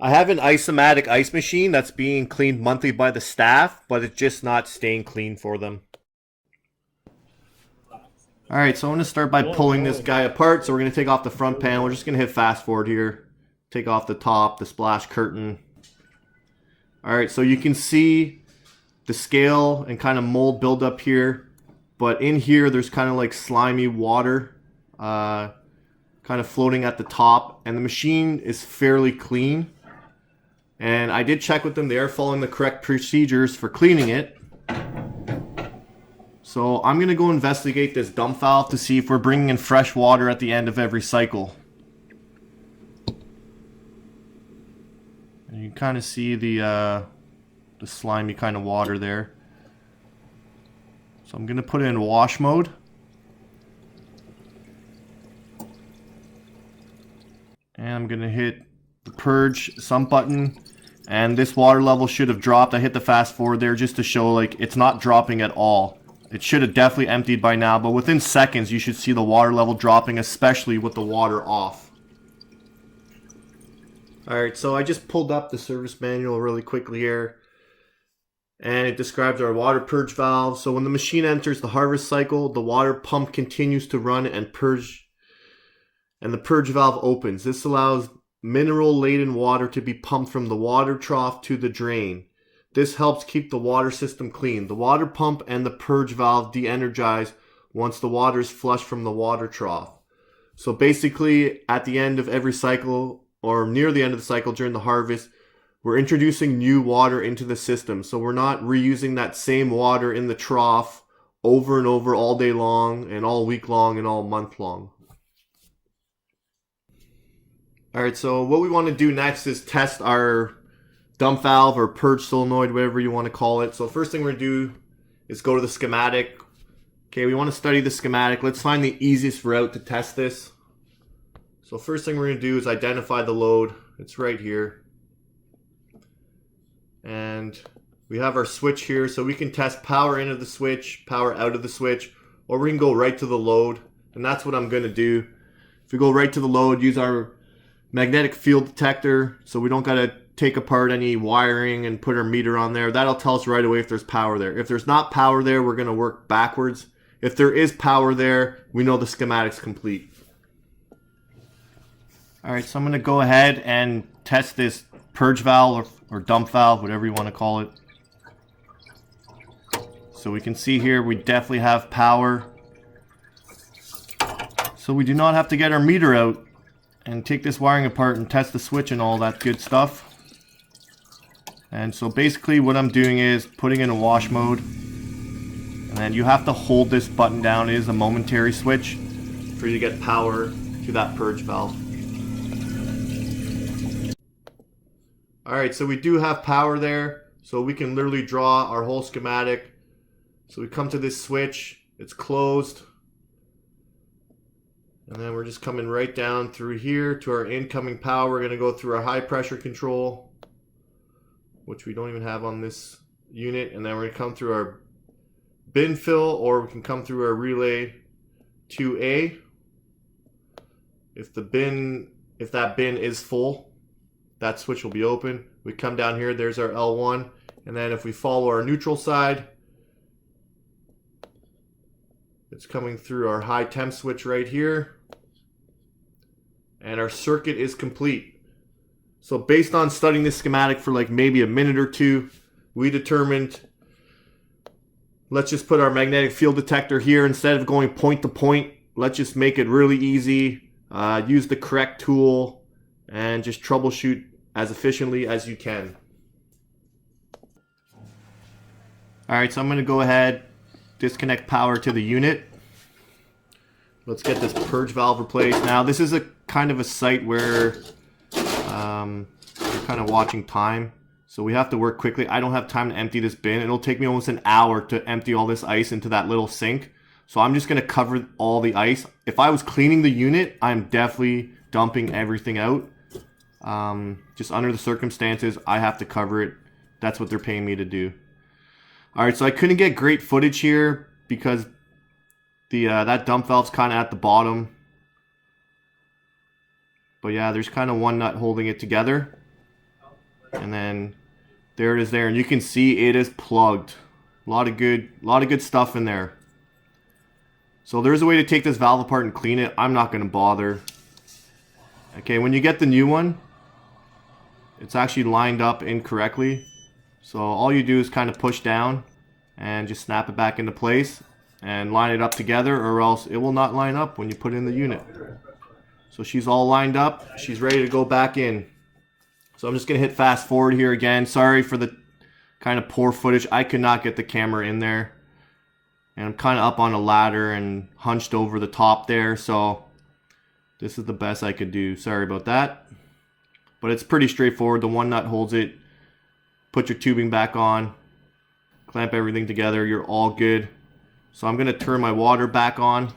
I have an Iceomatic Ice machine that's being cleaned monthly by the staff, but it's just not staying clean for them. Alright, so I'm going to start by pulling this guy apart. So we're going to take off the front panel. We're just going to hit fast forward here. Take off the top, the splash curtain. Alright, so you can see the scale and kind of mold buildup here. But in here, there's kind of like slimy water kind of floating at the top. And the machine is fairly clean. And I did check with them. They are following the correct procedures for cleaning it. So I'm going to go investigate this dump valve to see if we're bringing in fresh water at the end of every cycle. And you kind of see the slimy kind of water there. So I'm going to put it in wash mode. And I'm going to hit the purge sump button. And this water level should have dropped. I hit the fast forward there just to show like it's not dropping at all. It should have definitely emptied by now, but within seconds you should see the water level dropping, especially with the water off. Alright, so I just pulled up the service manual really quickly here. And it describes our water purge valve. So when the machine enters the harvest cycle, the water pump continues to run and the purge valve opens. This allows mineral-laden water to be pumped from the water trough to the drain. This helps keep the water system clean. The water pump and the purge valve de-energize once the water is flushed from the water trough. So basically, at the end of every cycle, or near the end of the cycle during the harvest, we're introducing new water into the system. So we're not reusing that same water in the trough over and over all day long, and all week long, and all month long. Alright, so what we want to do next is test our dump valve or purge solenoid, whatever you want to call it. So first thing we're going to do is go to the schematic. Okay, we want to study the schematic. Let's find the easiest route to test this. So first thing we're going to do is identify the load. It's right here. And we have our switch here, so we can test power into the switch, power out of the switch, or we can go right to the load. And that's what I'm going to do. If we go right to the load, use our magnetic field detector, so we don't got to take apart any wiring and put our meter on there. That'll tell us right away if there's power there. If there's not power there, we're going to work backwards. If there is power there, we know the schematic's complete. Alright, so I'm going to go ahead and test this purge valve or dump valve, whatever you want to call it. So we can see here we definitely have power. So we do not have to get our meter out and take this wiring apart and test the switch and all that good stuff. And so basically what I'm doing is putting in a wash mode, and then you have to hold this button down. It is a momentary switch for you to get power to that purge valve. Alright, so we do have power there, so we can literally draw our whole schematic. So we come to this switch, it's closed, and then we're just coming right down through here to our incoming power. We're going to go through our high pressure control, which we don't even have on this unit, and then we're going to come through our bin fill, or we can come through our relay 2A. If that bin is full, that switch will be open. We come down here, there's our L1, and then if we follow our neutral side, it's coming through our high temp switch right here, and our circuit is complete. So based on studying this schematic for like maybe a minute or two, we determined, let's just put our magnetic field detector here. Instead of going point to point, let's just make it really easy. Use the correct tool and just troubleshoot as efficiently as you can. Alright, so I'm going to go ahead, disconnect power to the unit. Let's get this purge valve replaced. Now this is a kind of a site where we're kind of watching time, so we have to work quickly. I don't have time to empty this bin. It'll take me almost an hour to empty all this ice into that little sink, so I'm just going to cover all the ice. If I was cleaning the unit, I'm definitely dumping everything out. Just under the circumstances, I have to cover it. That's what they're paying me to do. Alright, so I couldn't get great footage here because that dump valve's kind of at the bottom. But yeah, there's kind of one nut holding it together. and then there it is there, and you can see it is plugged. A lot of good stuff in there. So there's a way to take this valve apart and clean it. I'm not going to bother. Okay, when you get the new one, it's actually lined up incorrectly. So all you do is kind of push down and just snap it back into place and line it up together, or else it will not line up when you put in the unit. So she's all lined up. She's ready to go back in. So I'm just going to hit fast forward here again. Sorry for the kind of poor footage. I could not get the camera in there. And I'm kind of up on a ladder and hunched over the top there. So this is the best I could do. Sorry about that. But it's pretty straightforward. The one nut holds it. Put your tubing back on. Clamp everything together. You're all good. So I'm going to turn my water back on.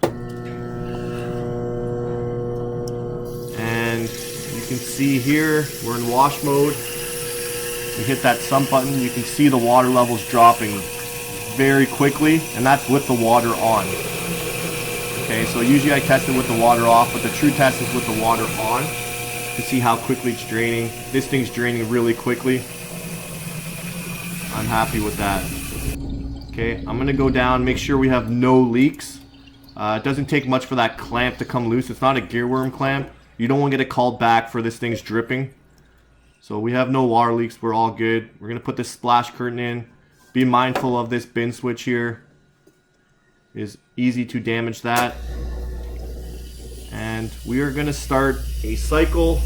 And you can see here, we're in wash mode. We hit that sump button. You can see the water levels dropping very quickly. And that's with the water on. Okay, so usually I test it with the water off, but the true test is with the water on to see how quickly it's draining. This thing's draining really quickly. I'm happy with that. Okay, I'm gonna go down, make sure we have no leaks. It doesn't take much for that clamp to come loose. It's not a gearworm clamp. You don't want to get it called back for this thing's dripping. So we have no water leaks, we're all good. We're gonna put this splash curtain in. Be mindful of this bin switch here. It is easy to damage that. And we are gonna start a cycle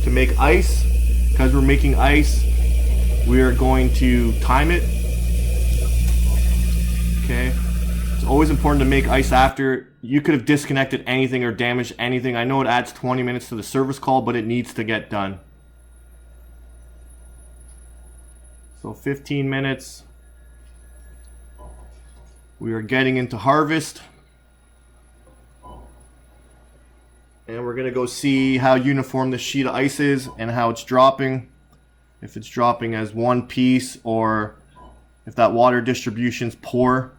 to make ice. Because we're making ice, we are going to time it. Okay. It's always important to make ice after. You could have disconnected anything or damaged anything. I know it adds 20 minutes to the service call, but it needs to get done. So 15 minutes. We are getting into harvest. And we're going to go see how uniform this sheet of ice is and how it's dropping. If it's dropping as one piece or if that water distribution's poor.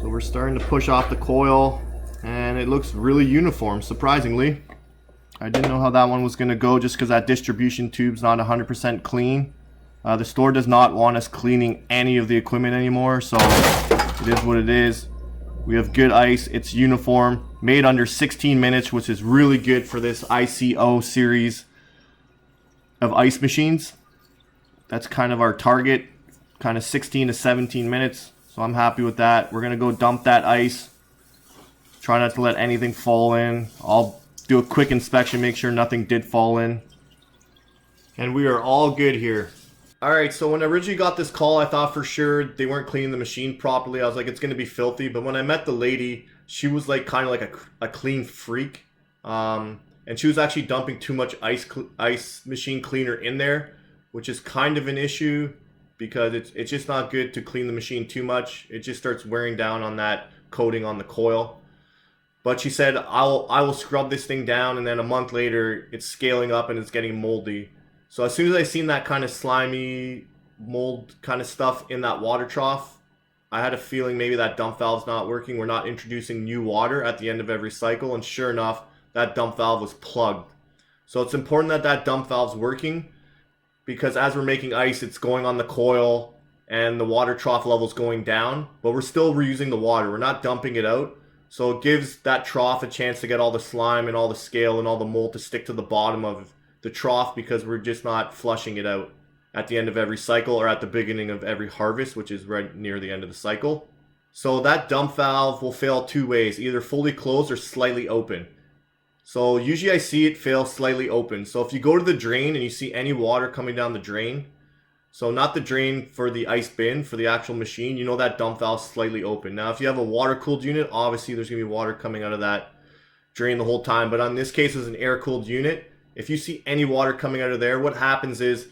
So we're starting to push off the coil and it looks really uniform, surprisingly. I didn't know how that one was going to go just because that distribution tube's not 100% clean. The store does not want us cleaning any of the equipment anymore, so it is what it is. We have good ice. It's uniform, made under 16 minutes, which is really good for this ICO series of ice machines. That's kind of our target, kind of 16 to 17 minutes. So I'm happy with that. We're going to go dump that ice. Try not to let anything fall in. I'll do a quick inspection, make sure nothing did fall in. And we are all good here. Alright, so when I originally got this call, I thought for sure they weren't cleaning the machine properly. I was like, it's going to be filthy. But when I met the lady, she was like kind of like a clean freak. And she was actually dumping too much ice machine cleaner in there, which is kind of an issue because it's just not good to clean the machine too much. It just starts wearing down on that coating on the coil. But she said, I will scrub this thing down, and then a month later, it's scaling up and it's getting moldy. So as soon as I seen that kind of slimy mold kind of stuff in that water trough, I had a feeling maybe that dump valve's not working. We're not introducing new water at the end of every cycle, and sure enough, that dump valve was plugged. So it's important that that dump valve's working, because as we're making ice, it's going on the coil, and the water trough level's going down, but we're still reusing the water. We're not dumping it out. So it gives that trough a chance to get all the slime and all the scale and all the mold to stick to the bottom of the trough, because we're just not flushing it out at the end of every cycle or at the beginning of every harvest, which is right near the end of the cycle. So that dump valve will fail two ways, either fully closed or slightly open. So usually I see it fail slightly open. So if you go to the drain and you see any water coming down the drain, so not the drain for the ice bin, for the actual machine, you know that dump valve's slightly open. Now if you have a water-cooled unit, obviously there's going to be water coming out of that drain the whole time. But on this case, it's an air-cooled unit. If you see any water coming out of there, what happens is,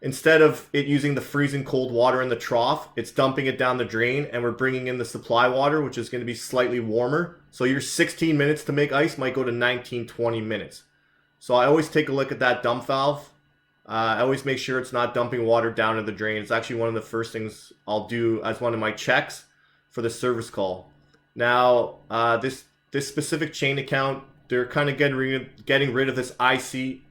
instead of it using the freezing cold water in the trough, it's dumping it down the drain, and we're bringing in the supply water, which is going to be slightly warmer. So your 16 minutes to make ice might go to 19, 20 minutes. So I always take a look at that dump valve I always make sure it's not dumping water down to the drain. It's actually one of the first things I'll do as one of my checks for the service call. Now, this specific chain account, they're kind of getting rid of this ICEO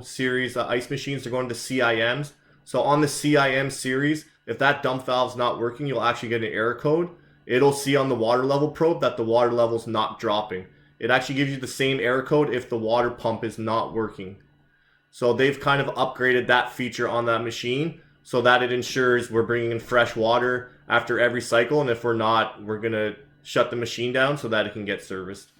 series ice machines. They're going to CIMs. So on the CIM series, if that dump valve's not working, you'll actually get an error code. It'll see on the water level probe that the water level's not dropping. It actually gives you the same error code if the water pump is not working. So they've kind of upgraded that feature on that machine so that it ensures we're bringing in fresh water after every cycle. And if we're not, we're going to shut the machine down so that it can get serviced.